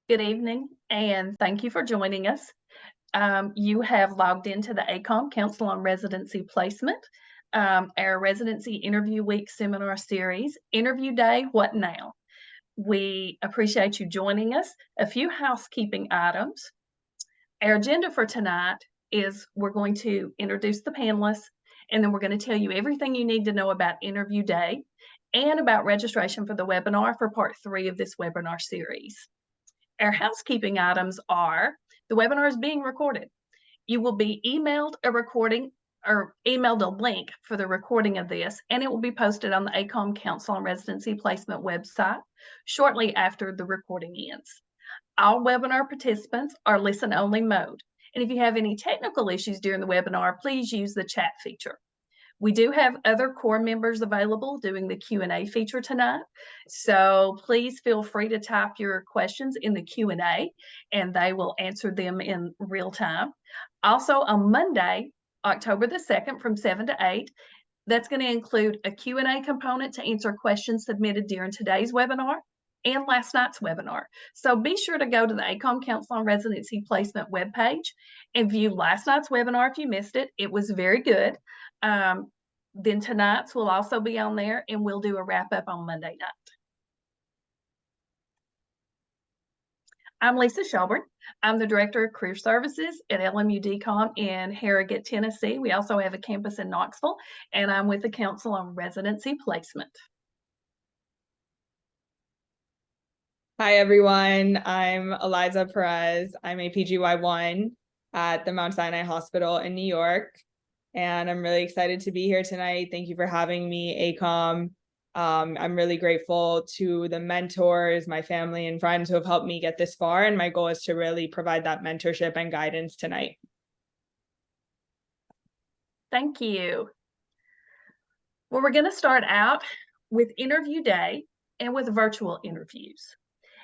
Good evening, and thank you for joining us. You have logged into the AACOM Council on Residency Placement, our Residency Interview Week seminar series, Interview Day, What Now? We appreciate you joining us. A few housekeeping items. Our agenda for tonight is we're going to introduce the panelists, and then we're going to tell you everything you need to know about Interview Day and about registration for the webinar for part 3 of this webinar series. Our housekeeping items are the webinar is being recorded. You will be emailed a recording or emailed a link for the recording of this, and it will be posted on the AACOM Council on Residency Placement website shortly after the recording ends. All webinar participants are listen-only mode. And if you have any technical issues during the webinar, please use the chat feature. We do have other core members available doing the Q&A feature tonight. So please feel free to type your questions in the Q&A and they will answer them in real time. Also on Monday, October the 2nd from 7 to 8, that's going to include a Q&A component to answer questions submitted during today's webinar and last night's webinar. So be sure to go to the AACOM Council on Residency Placement webpage and view last night's webinar if you missed it. It was very good. Then tonight's will also be on there, and we'll do a wrap-up on Monday night. I'm Lisa Shelburne. I'm the Director of Career Services at LMU-DCOM in Harrogate, Tennessee. We also have a campus in Knoxville, and I'm with the Council on Residency Placement. Hi, everyone. I'm Aliza Perez. I'm a PGY1 at the Mount Sinai Hospital in New York, and I'm really excited to be here tonight. Thank you for having me, AACOM. I'm really grateful to the mentors, my family and friends who have helped me get this far, and my goal is to really provide that mentorship and guidance tonight. Thank you. Well, we're going to start out with Interview Day and with virtual interviews.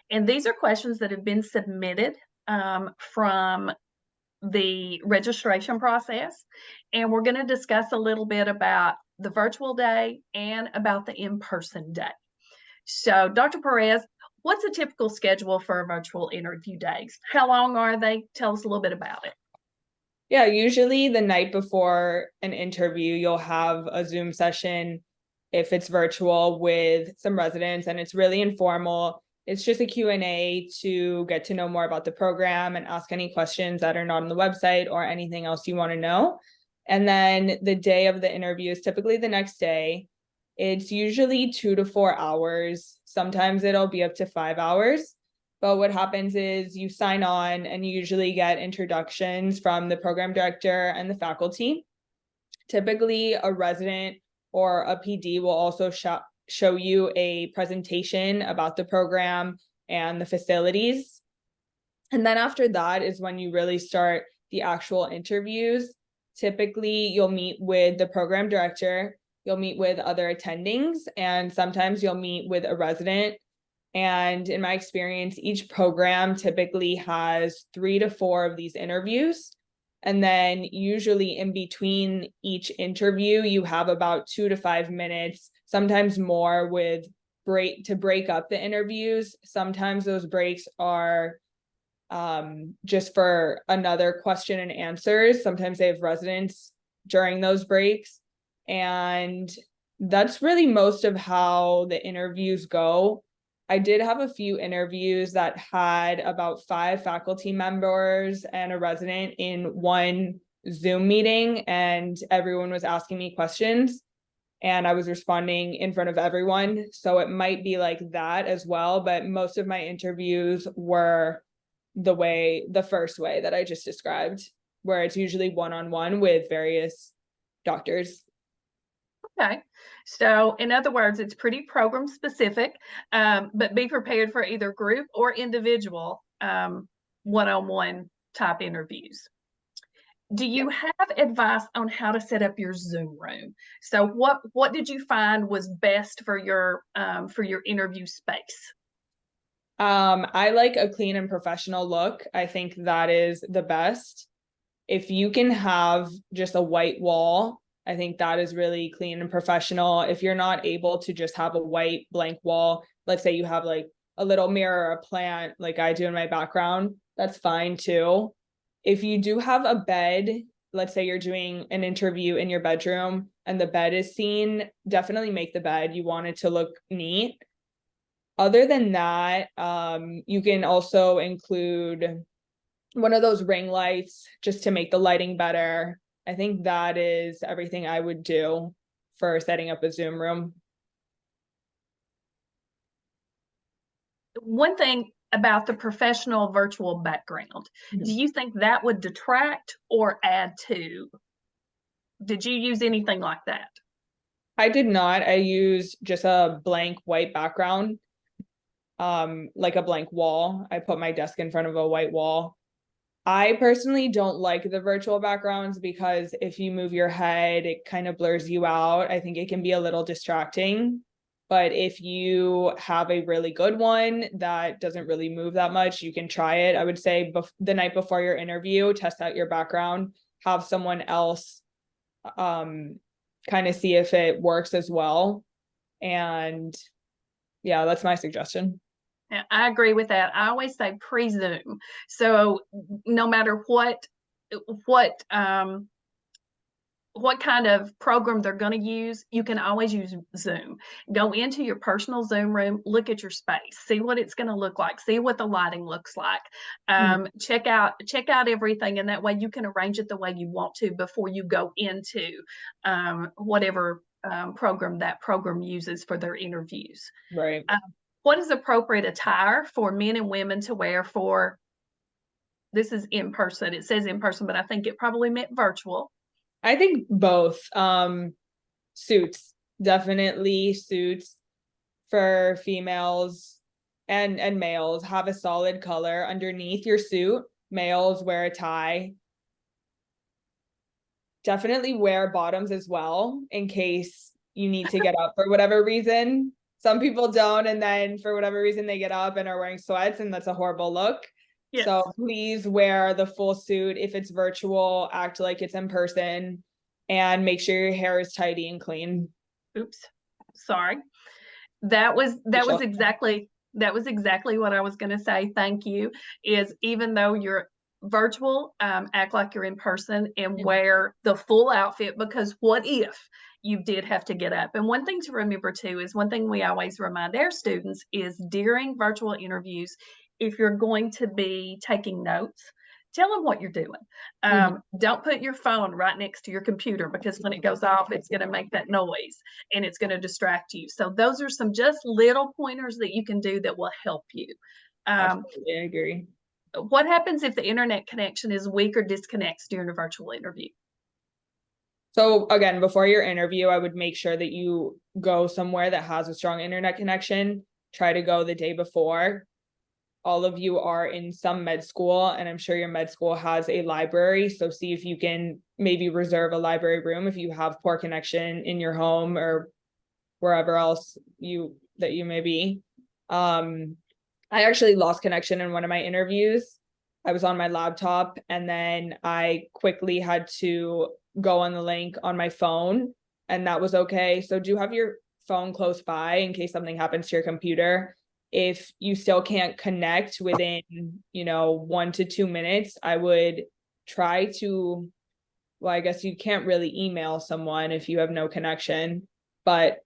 And these are questions that have been submitted from the registration process. And we're going to discuss a little bit about the virtual day and about the in-person day. So, Dr. Perez, what's a typical schedule for virtual interview days? How long are they? Tell us a little bit about it. Yeah, usually the night before an interview, you'll have a Zoom session if it's virtual with some residents, and it's really informal. It's just a Q&A to get to know more about the program and ask any questions that are not on the website or anything else you want to know. And then the day of the interview is typically the next day. It's usually 2 to 4 hours. Sometimes it'll be up to 5 hours. But what happens is you sign on and you usually get introductions from the program director and the faculty. Typically, a resident or a PD will also show you a presentation about the program and the facilities. And then after that is when you really start the actual interviews. Typically, you'll meet with the program director, you'll meet with other attendings, and sometimes you'll meet with a resident. And in my experience, each program typically has 3 to 4 of these interviews. And then usually in between each interview, you have about 2 to 5 minutes, sometimes more, with to break up the interviews. Sometimes those breaks are just for another question and answers. Sometimes they have residents during those breaks. And that's really most of how the interviews go. I did have a few interviews that had about 5 faculty members and a resident in one Zoom meeting, and everyone was asking me questions and I was responding in front of everyone. So it might be like that as well, but most of my interviews were the first way that I just described, where it's usually one-on-one with various doctors. Okay, so in other words, it's pretty program specific, but be prepared for either group or individual one-on-one type interviews. Do you have advice on how to set up your Zoom room? So what did you find was best for your interview space? I like a clean and professional look. I think that is the best. If you can have just a white wall, I think that is really clean and professional. If you're not able to just have a white blank wall, let's say you have like a little mirror or a plant like I do in my background, that's fine too. If you do have a bed, let's say you're doing an interview in your bedroom and the bed is seen, definitely make the bed. You want it to look neat. Other than that, you can also include one of those ring lights just to make the lighting better. I think that is everything I would do for setting up a Zoom room. One thing about the professional virtual background, do you think that would detract or add to? Did you use anything like that? I did not. I used just a blank white background, like a blank wall. I put my desk in front of a white wall. I personally don't like the virtual backgrounds because if you move your head, it kind of blurs you out. I think it can be a little distracting. But if you have a really good one that doesn't really move that much, you can try it. I would say the night before your interview, test out your background, have someone else kind of see if it works as well. And yeah, that's my suggestion. Yeah, I agree with that. I always say pre-Zoom. So no matter what kind of program they're going to use, you can always use Zoom. Go into your personal Zoom room, look at your space, see what it's going to look like, see what the lighting looks like. Check out everything, and that way you can arrange it the way you want to before you go into whatever program that program uses for their interviews. Right. What is appropriate attire for men and women to wear for, this is in person, it says in person, but I think it probably meant virtual. I think both. Suits, definitely suits for females and males. Have a solid color underneath your suit. Males wear a tie. Definitely wear bottoms as well in case you need to get up for whatever reason. Some people don't, and then for whatever reason they get up and are wearing sweats, and that's a horrible look. Yes. So please wear the full suit. If it's virtual, act like it's in person, and make sure your hair is tidy and clean. Oops, sorry. That was exactly what I was going to say. Thank you. Is even though you're virtual, act like you're in person and wear the full outfit, because what if you did have to get up? And one thing to remember too is one thing we always remind our students is during virtual interviews, if you're going to be taking notes, tell them what you're doing. Don't put your phone right next to your computer, because when it goes off, it's going to make that noise and it's going to distract you. So those are some just little pointers that you can do that will help you. Absolutely, I agree. What happens if the internet connection is weak or disconnects during a virtual interview? So again, before your interview, I would make sure that you go somewhere that has a strong internet connection. Try to go the day before. All of you are in some med school, and I'm sure your med school has a library. So see if you can maybe reserve a library room if you have poor connection in your home or wherever else that you may be. I actually lost connection in one of my interviews. I was on my laptop, and then I quickly had to go on the link on my phone, and that was okay. So do have your phone close by in case something happens to your computer. If you still can't connect within, 1 to 2 minutes, I would try to, well, I guess you can't really email someone if you have no connection, but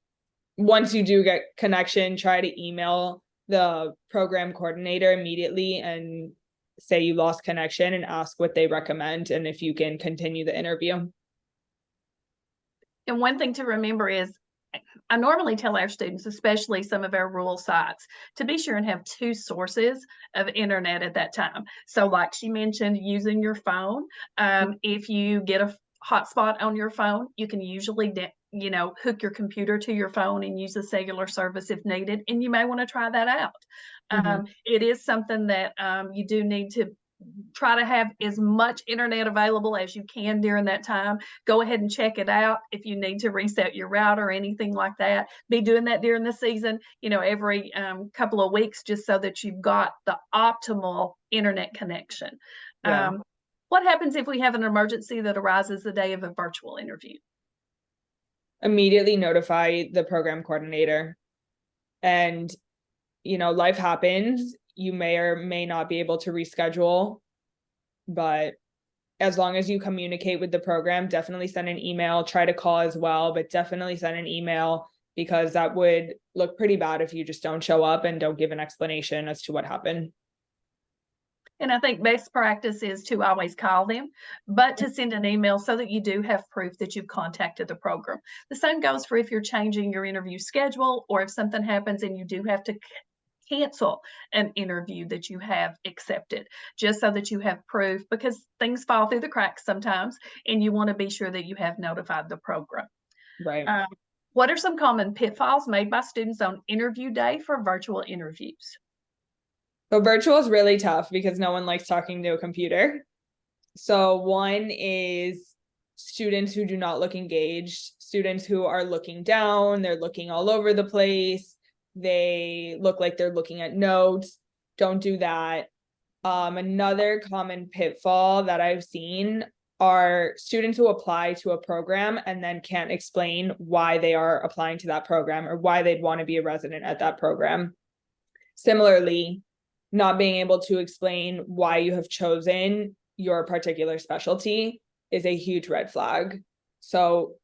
once you do get connection, try to email the program coordinator immediately and say you lost connection and ask what they recommend and if you can continue the interview. And one thing to remember is, I normally tell our students, especially some of our rural sites, to be sure and have 2 sources of internet at that time. So like she mentioned, using your phone. If you get a hotspot on your phone, you can usually hook your computer to your phone and use a cellular service if needed, and you may want to try that out. It is something that you do need to try to have as much internet available as you can during that time. Go ahead and check it out. If you need to reset your router or anything like that, be doing that during the season, every couple of weeks, just so that you've got the optimal internet connection. What happens if we have an emergency that arises the day of a virtual interview? Immediately notify the program coordinator. And life happens. You may or may not be able to reschedule, but as long as you communicate with the program, definitely send an email, try to call as well, but definitely send an email, because that would look pretty bad if you just don't show up and don't give an explanation as to what happened. And I think best practice is to always call them, but to send an email so that you do have proof that you've contacted the program. The same goes for if you're changing your interview schedule, or if something happens and you do have to cancel an interview that you have accepted, just so that you have proof, because things fall through the cracks sometimes, and you want to be sure that you have notified the program. Right. What are some common pitfalls made by students on interview day for virtual interviews? So virtual is really tough because no one likes talking to a computer. So one is students who do not look engaged, students who are looking down, they're looking all over the place, they look like they're looking at notes. Don't do that. Another common pitfall that I've seen are students who apply to a program and then can't explain why they are applying to that program or why they'd want to be a resident at that program. Similarly, not being able to explain why you have chosen your particular specialty is a huge red flag. So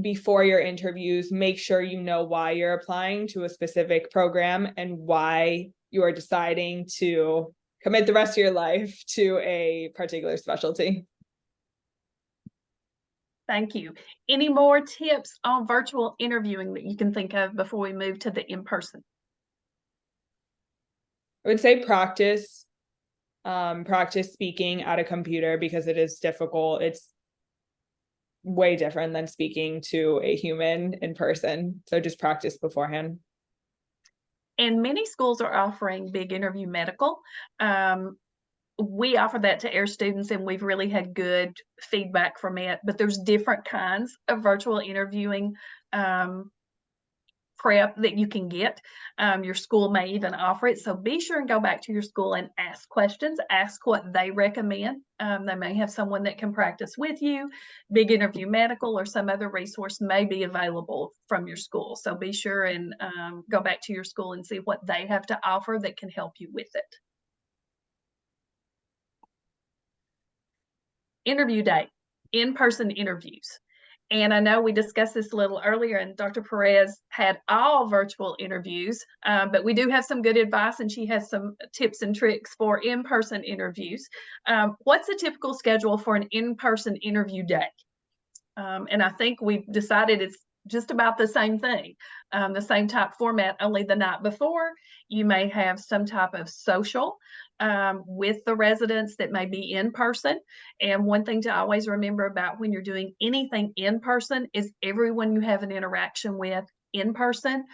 before your interviews, make sure you know why you're applying to a specific program and why you are deciding to commit the rest of your life to a particular specialty. Thank you. Any more tips on virtual interviewing that you can think of before we move to the in-person? I would say practice speaking at a computer, because it is difficult. It's way different than speaking to a human in person. So just practice beforehand. And many schools are offering big interview medical. We offer that to our students, and we've really had good feedback from it, but there's different kinds of virtual interviewing prep that you can get. Your school may even offer it. So be sure and go back to your school and ask questions, ask what they recommend. They may have someone that can practice with you. Big Interview Medical or some other resource may be available from your school. So be sure and go back to your school and see what they have to offer that can help you with it. Interview day, in-person interviews. And I know we discussed this a little earlier, and Dr. Perez had all virtual interviews, but we do have some good advice, and she has some tips and tricks for in-person interviews. What's a typical schedule for an in-person interview day? And I think we've decided it's just about the same thing, the same type format, only the night before, you may have some type of social with the residents that may be in person. And one thing to always remember about when you're doing anything in person is everyone you have an interaction with in person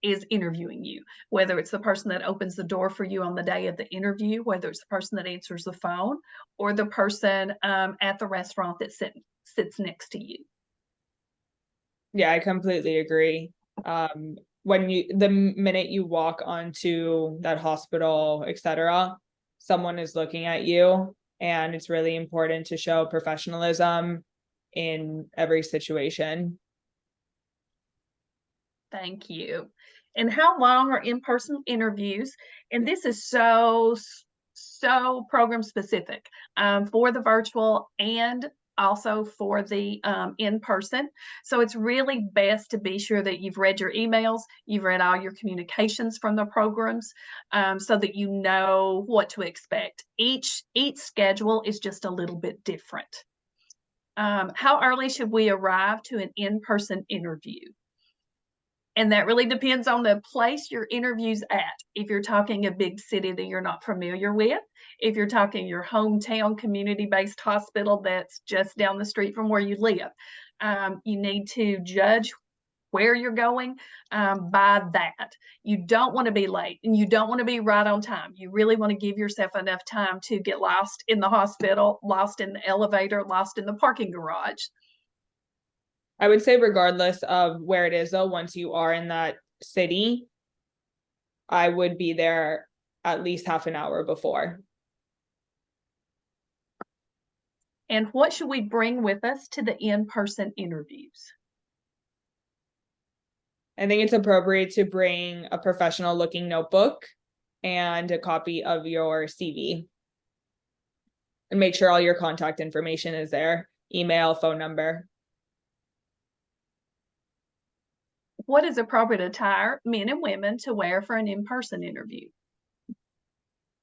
is interviewing you, whether it's the person that opens the door for you on the day of the interview, whether it's the person that answers the phone, or the person at the restaurant that sits next to you. Yeah, I completely agree. The minute you walk onto that hospital, etc., someone is looking at you, and it's really important to show professionalism in every situation. Thank you. And how long are in-person interviews? And this is so program specific for the virtual and also for the in-person. So it's really best to be sure that you've read your emails, you've read all your communications from the programs, so that you know what to expect. Each schedule is just a little bit different. How early should we arrive to an in-person interview? And that really depends on the place your interview's at. If you're talking a big city that you're not familiar with, if you're talking your hometown community-based hospital that's just down the street from where you live, you need to judge where you're going by that. You don't want to be late, and you don't want to be right on time. You really want to give yourself enough time to get lost in the hospital, lost in the elevator, lost in the parking garage. I would say regardless of where it is, though, once you are in that city, I would be there at least half an hour before. And what should we bring with us to the in-person interviews? I think it's appropriate to bring a professional looking notebook and a copy of your CV. And make sure all your contact information is there, email, phone number. What is appropriate attire men and women to wear for an in-person interview?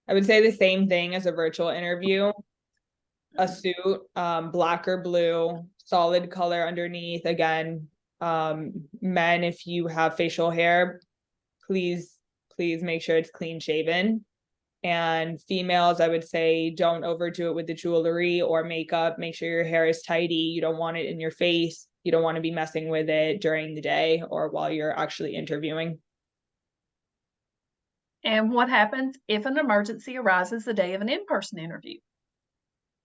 I would say the same thing as a virtual interview. A suit, black or blue, solid color underneath. Again, men, if you have facial hair, please make sure it's clean shaven. And females, I would say don't overdo it with the jewelry or makeup. Make sure your hair is tidy. You don't want it in your face. You don't want to be messing with it during the day or while you're actually interviewing. And what happens if an emergency arises the day of an in-person interview?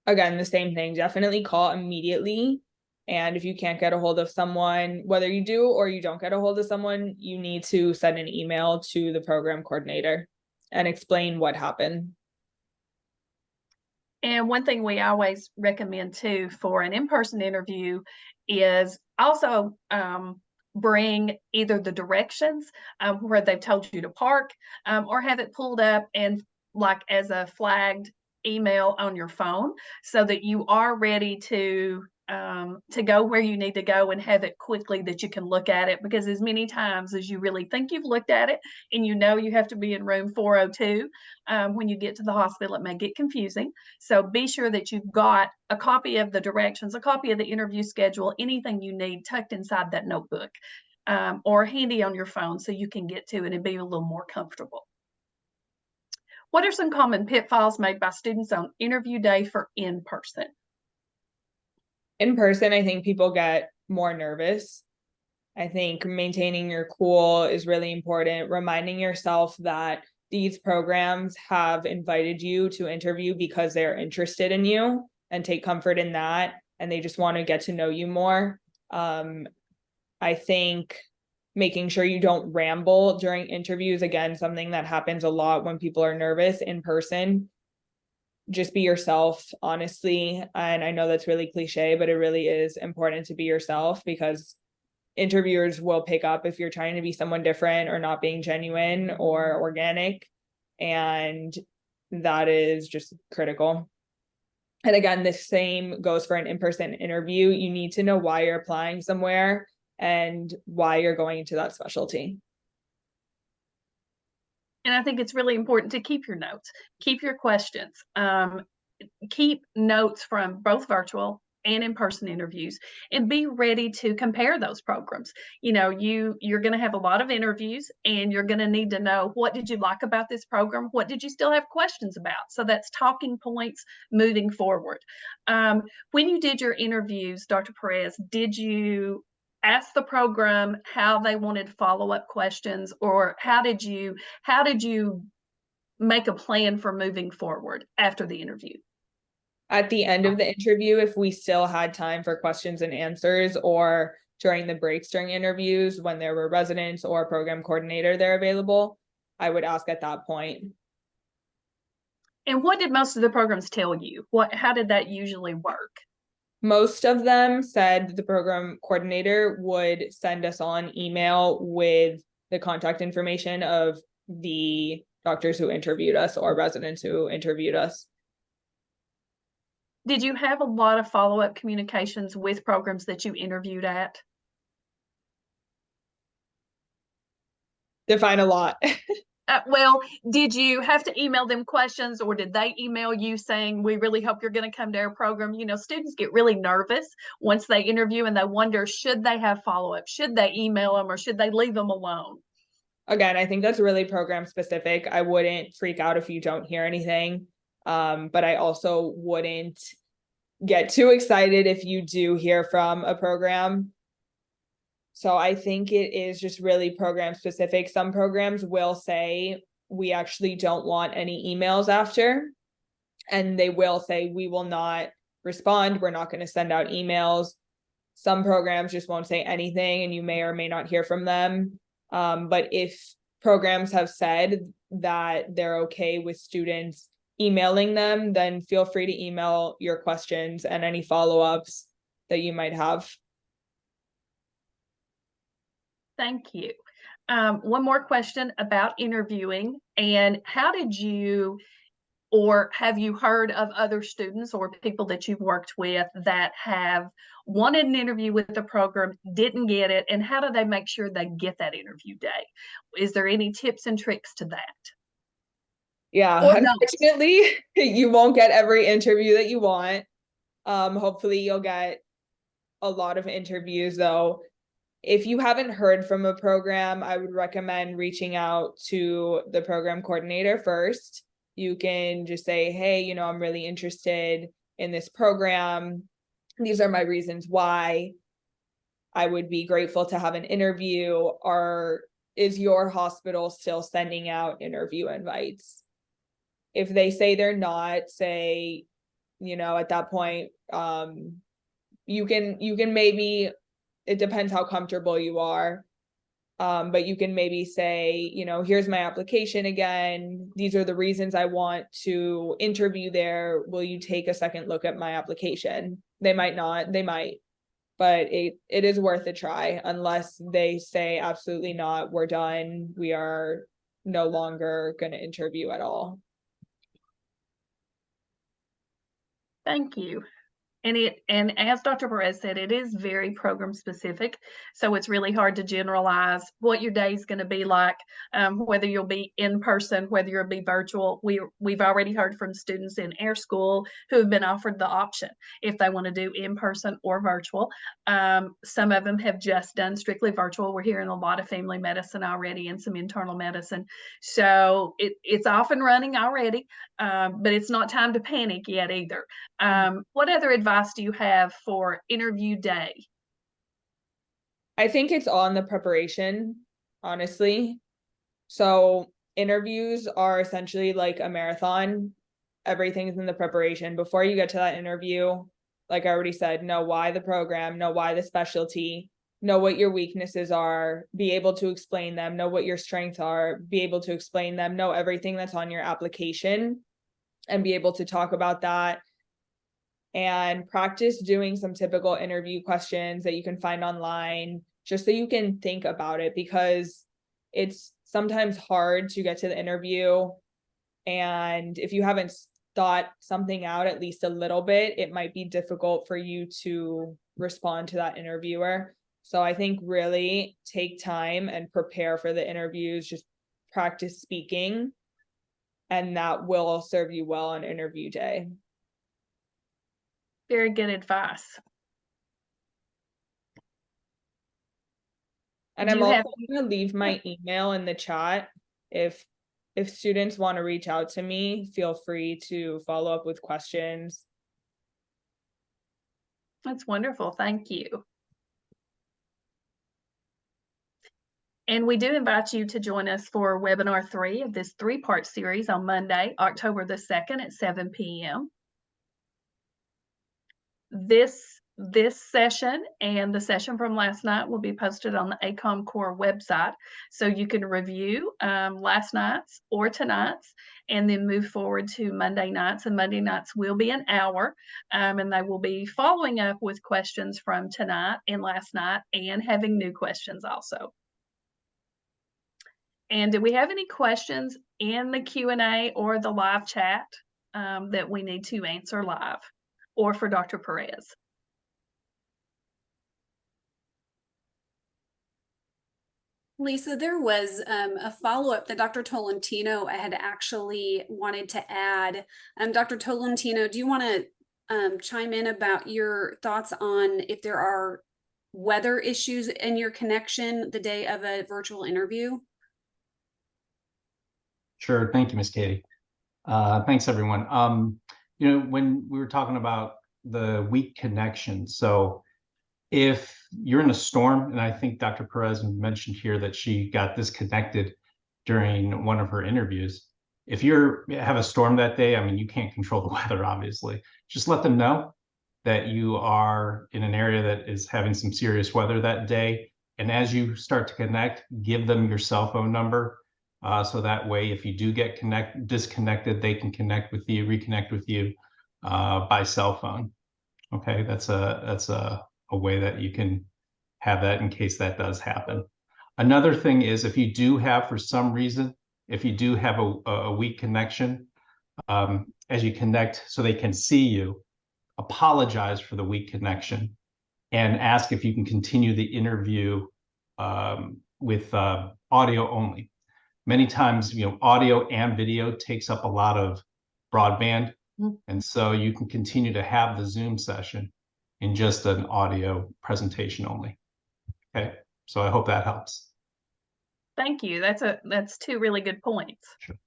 Again, the same thing. Definitely call immediately. And if you can't get a hold of someone, whether you do or you don't get a hold of someone, you need to send an email to the program coordinator and explain what happened. And one thing we always recommend too for an in-person interview is also bring either the directions where they've told you to park or have it pulled up and like as a flagged email on your phone so that you are ready to go where you need to go and have it quickly that you can look at it, because as many times as you really think you've looked at it and you know you have to be in room 402, when you get to the hospital, it may get confusing. So be sure that you've got a copy of the directions, a copy of the interview schedule, anything you need tucked inside that notebook or handy on your phone so you can get to it and be a little more comfortable. What are some common pitfalls made by students on interview day for in-person? In person, I think people get more nervous. I think maintaining your cool is really important. Reminding yourself that these programs have invited you to interview because they're interested in you, and take comfort in that. And they just want to get to know you more. I think making sure you don't ramble during interviews, again, something that happens a lot when people are nervous in person. Just be yourself, honestly. And I know that's really cliche, but it really is important to be yourself, because interviewers will pick up if you're trying to be someone different or not being genuine or organic. And that is just critical. And again, the same goes for an in-person interview. You need to know why you're applying somewhere and why you're going into that specialty. And I think it's really important to keep your notes, keep your questions, keep notes from both virtual and in-person interviews, and be ready to compare those programs. You know, you're going to have a lot of interviews and you're going to need to know, what did you like about this program? What did you still have questions about? So that's talking points moving forward. When you did your interviews, Dr. Perez, did you ask the program how they wanted follow-up questions, or how did you make a plan for moving forward after the interview? At the end of the interview, if we still had time for questions and answers, or during the breaks during interviews when there were residents or program coordinator there available, I would ask at that point. And what did most of the programs tell you? How did that usually work? Most of them said the program coordinator would send us on email with the contact information of the doctors who interviewed us or residents who interviewed us. Did you have a lot of follow-up communications with programs that you interviewed at? Define a lot. Well, did you have to email them questions, or did they email you saying, we really hope you're going to come to our program? You know, students get really nervous once they interview and they wonder, should they have follow-up? Should they email them, or should they leave them alone? Again, I think that's really program specific. I wouldn't freak out if you don't hear anything. But I also wouldn't get too excited if you do hear from a program. So I think it is just really program specific. Some programs will say, we actually don't want any emails after. And they will say, we will not respond. We're not going to send out emails. Some programs just won't say anything, and you may or may not hear from them. But if programs have said that they're okay with students emailing them, then feel free to email your questions and any follow-ups that you might have. Thank you. One more question about interviewing, and how did you, or have you heard of other students or people that you've worked with that have wanted an interview with the program, didn't get it, and how do they make sure they get that interview day? Is there any tips and tricks to that? Yeah, Or not? unfortunately, you won't get every interview that you want. Hopefully you'll get a lot of interviews though. If you haven't heard from a program, I would recommend reaching out to the program coordinator first. You can just say, hey, you know, I'm really interested in this program. These are my reasons why. I would be grateful to have an interview. Or is your hospital still sending out interview invites? If they say they're not, say, you know, at that point, you can maybe, it depends how comfortable you are. But you can maybe say, you know, here's my application again. These are the reasons I want to interview there. Will you take a second look at my application? They might not, they might, but it is worth a try, unless they say absolutely not, we're done, we are no longer going to interview at all. Thank you. And as Dr. Perez said, it is very program specific. So it's really hard to generalize what your day is going to be like, whether you'll be in person, whether you'll be virtual. We've already heard from students in our school who have been offered the option if they want to do in person or virtual. Some of them have just done strictly virtual. We're hearing a lot of family medicine already and some internal medicine. So it's off and running already, but it's not time to panic yet either. What other advice do you have for interview day? I think it's all in the preparation, honestly. So interviews are essentially like a marathon. Everything's in the preparation. Before you get to that interview, like I already said, know why the program, know why the specialty, know what your weaknesses are, be able to explain them, know what your strengths are, be able to explain them, know everything that's on your application, and be able to talk about that. And practice doing some typical interview questions that you can find online, just so you can think about it, because it's sometimes hard to get to the interview. And if you haven't thought something out at least a little bit, it might be difficult for you to respond to that interviewer. So I think really take time and prepare for the interviews, just practice speaking, and that will serve you well on interview day. Very good advice. And I'm also going to leave my email in the chat. If students want to reach out to me, feel free to follow up with questions. That's wonderful. Thank you. And we do invite you to join us for webinar 3 of this 3-part series on Monday, October the 2nd at 7 p.m. This session and the session from last night will be posted on the AACOM CORP website, so you can review last night's or tonight's, and then move forward to Monday nights. And Monday nights will be an hour, and they will be following up with questions from tonight and last night, and having new questions also. And do we have any questions in the Q&A or the live chat that we need to answer live, or for Dr. Perez? Lisa, there was a follow-up that Dr. Tolentino had actually wanted to add. Dr. Tolentino, do you want to chime in about your thoughts on if there are weather issues in your connection the day of a virtual interview? Sure. Thank you, Ms. Katie. Thanks, everyone. You know, when we were talking about the weak connection, so if you're in a storm, and I think Dr. Perez mentioned here that she got disconnected during one of her interviews. If you have a storm that day, I mean, you can't control the weather, obviously. Just let them know that you are in an area that is having some serious weather that day. And as you start to connect, give them your cell phone number. So that way, if you do get disconnected, they can connect with you, reconnect with you by cell phone. Okay, that's a way that you can have that in case that does happen. Another thing is if you do have, for some reason, if you do have a weak connection, as you connect so they can see you, apologize for the weak connection and ask if you can continue the interview with audio only. Many times, audio and video takes up a lot of broadband. And so you can continue to have the Zoom session in just an audio presentation only. Okay, so I hope that helps. Thank you. That's two really good points. Sure.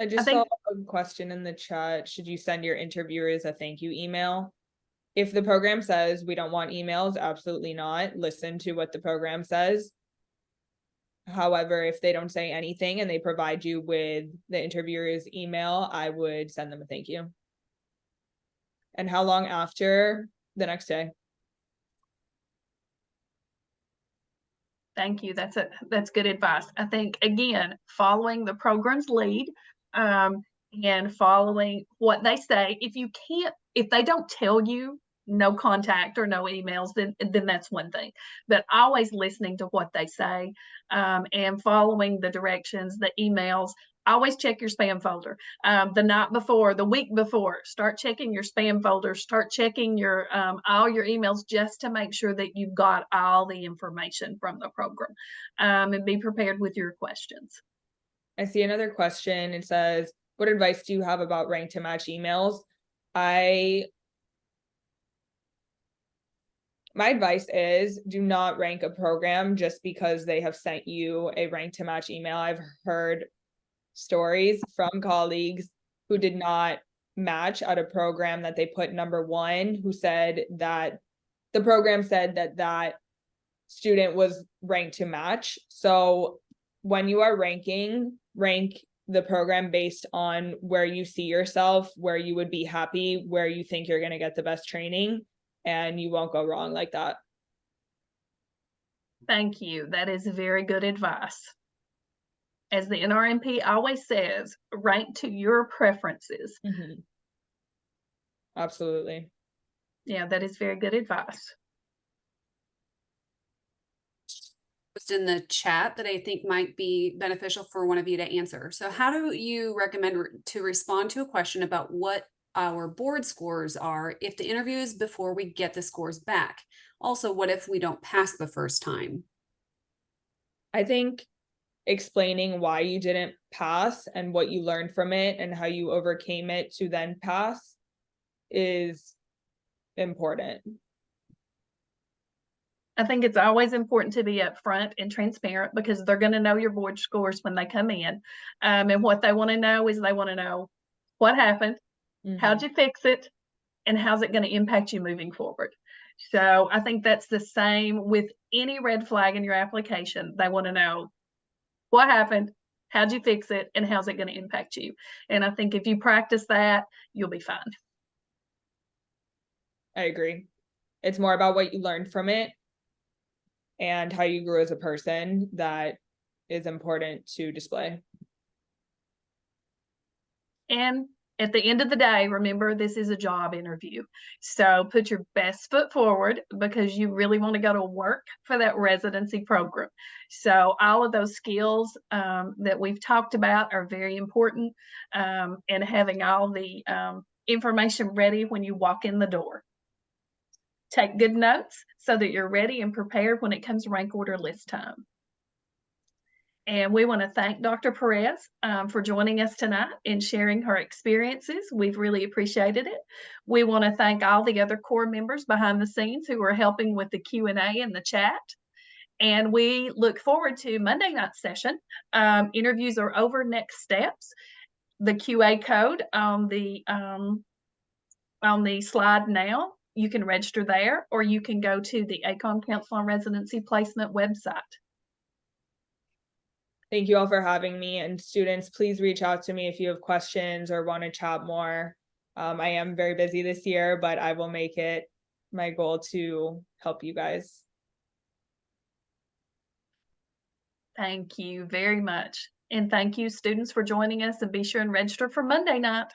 I just think- saw a question in the chat. Should you send your interviewers a thank you email? If the program says we don't want emails, absolutely not. Listen to what the program says. However, if they don't say anything and they provide you with the interviewer's email, I would send them a thank you. And how long after? The next day. Thank you. That's good advice. I think, again, following the program's lead, and following what they say. If they don't tell you no contact or no emails, then that's one thing. But always listening to what they say, and following the directions, the emails. Always check your spam folder. The night before, the week before, start checking your spam folder. Start checking your all your emails just to make sure that you've got all the information from the program, and be prepared with your questions. I see another question. It says, what advice do you have about rank to match emails? My advice is do not rank a program just because they have sent you a rank to match email. I've heard stories from colleagues who did not match at a program that they put number one, who said that the program said that student was ranked to match. So when you are ranking, rank the program based on where you see yourself, where you would be happy, where you think you're going to get the best training, and you won't go wrong like that. Thank you. That is very good advice. As the NRMP always says, rank to your preferences. Mm-hmm. Absolutely. Yeah, that is very good advice. In the chat that I think might be beneficial for one of you to answer. So how do you recommend to respond to a question about what our board scores are if the interview is before we get the scores back? Also, what if we don't pass the first time? I think explaining why you didn't pass and what you learned from it and how you overcame it to then pass is important. I think it's always important to be upfront and transparent because they're going to know your board scores when they come in. And what they want to know is they want to know what happened, how'd you fix it, and how's it going to impact you moving forward. So I think that's the same with any red flag in your application. They want to know what happened, how'd you fix it, and how's it going to impact you. And I think if you practice that, you'll be fine. I agree. It's more about what you learned from it and how you grew as a person that is important to display. And at the end of the day, remember, this is a job interview. So put your best foot forward because you really want to go to work for that residency program. So all of those skills that we've talked about are very important, and having all the information ready when you walk in the door. Take good notes so that you're ready and prepared when it comes rank order list time. And we want to thank Dr. Perez for joining us tonight and sharing her experiences. We've really appreciated it. We want to thank all the other core members behind the scenes who are helping with the Q&A and the chat. And we look forward to Monday night session. Interviews are over. Next steps. The QA code on the slide now. You can register there, or you can go to the AACOM Council on Residency Placement website. Thank you all for having me, and students, please reach out to me if you have questions or want to chat more. I am very busy this year, but I will make it my goal to help you guys. Thank you very much. And thank you, students, for joining us, and be sure and register for Monday night.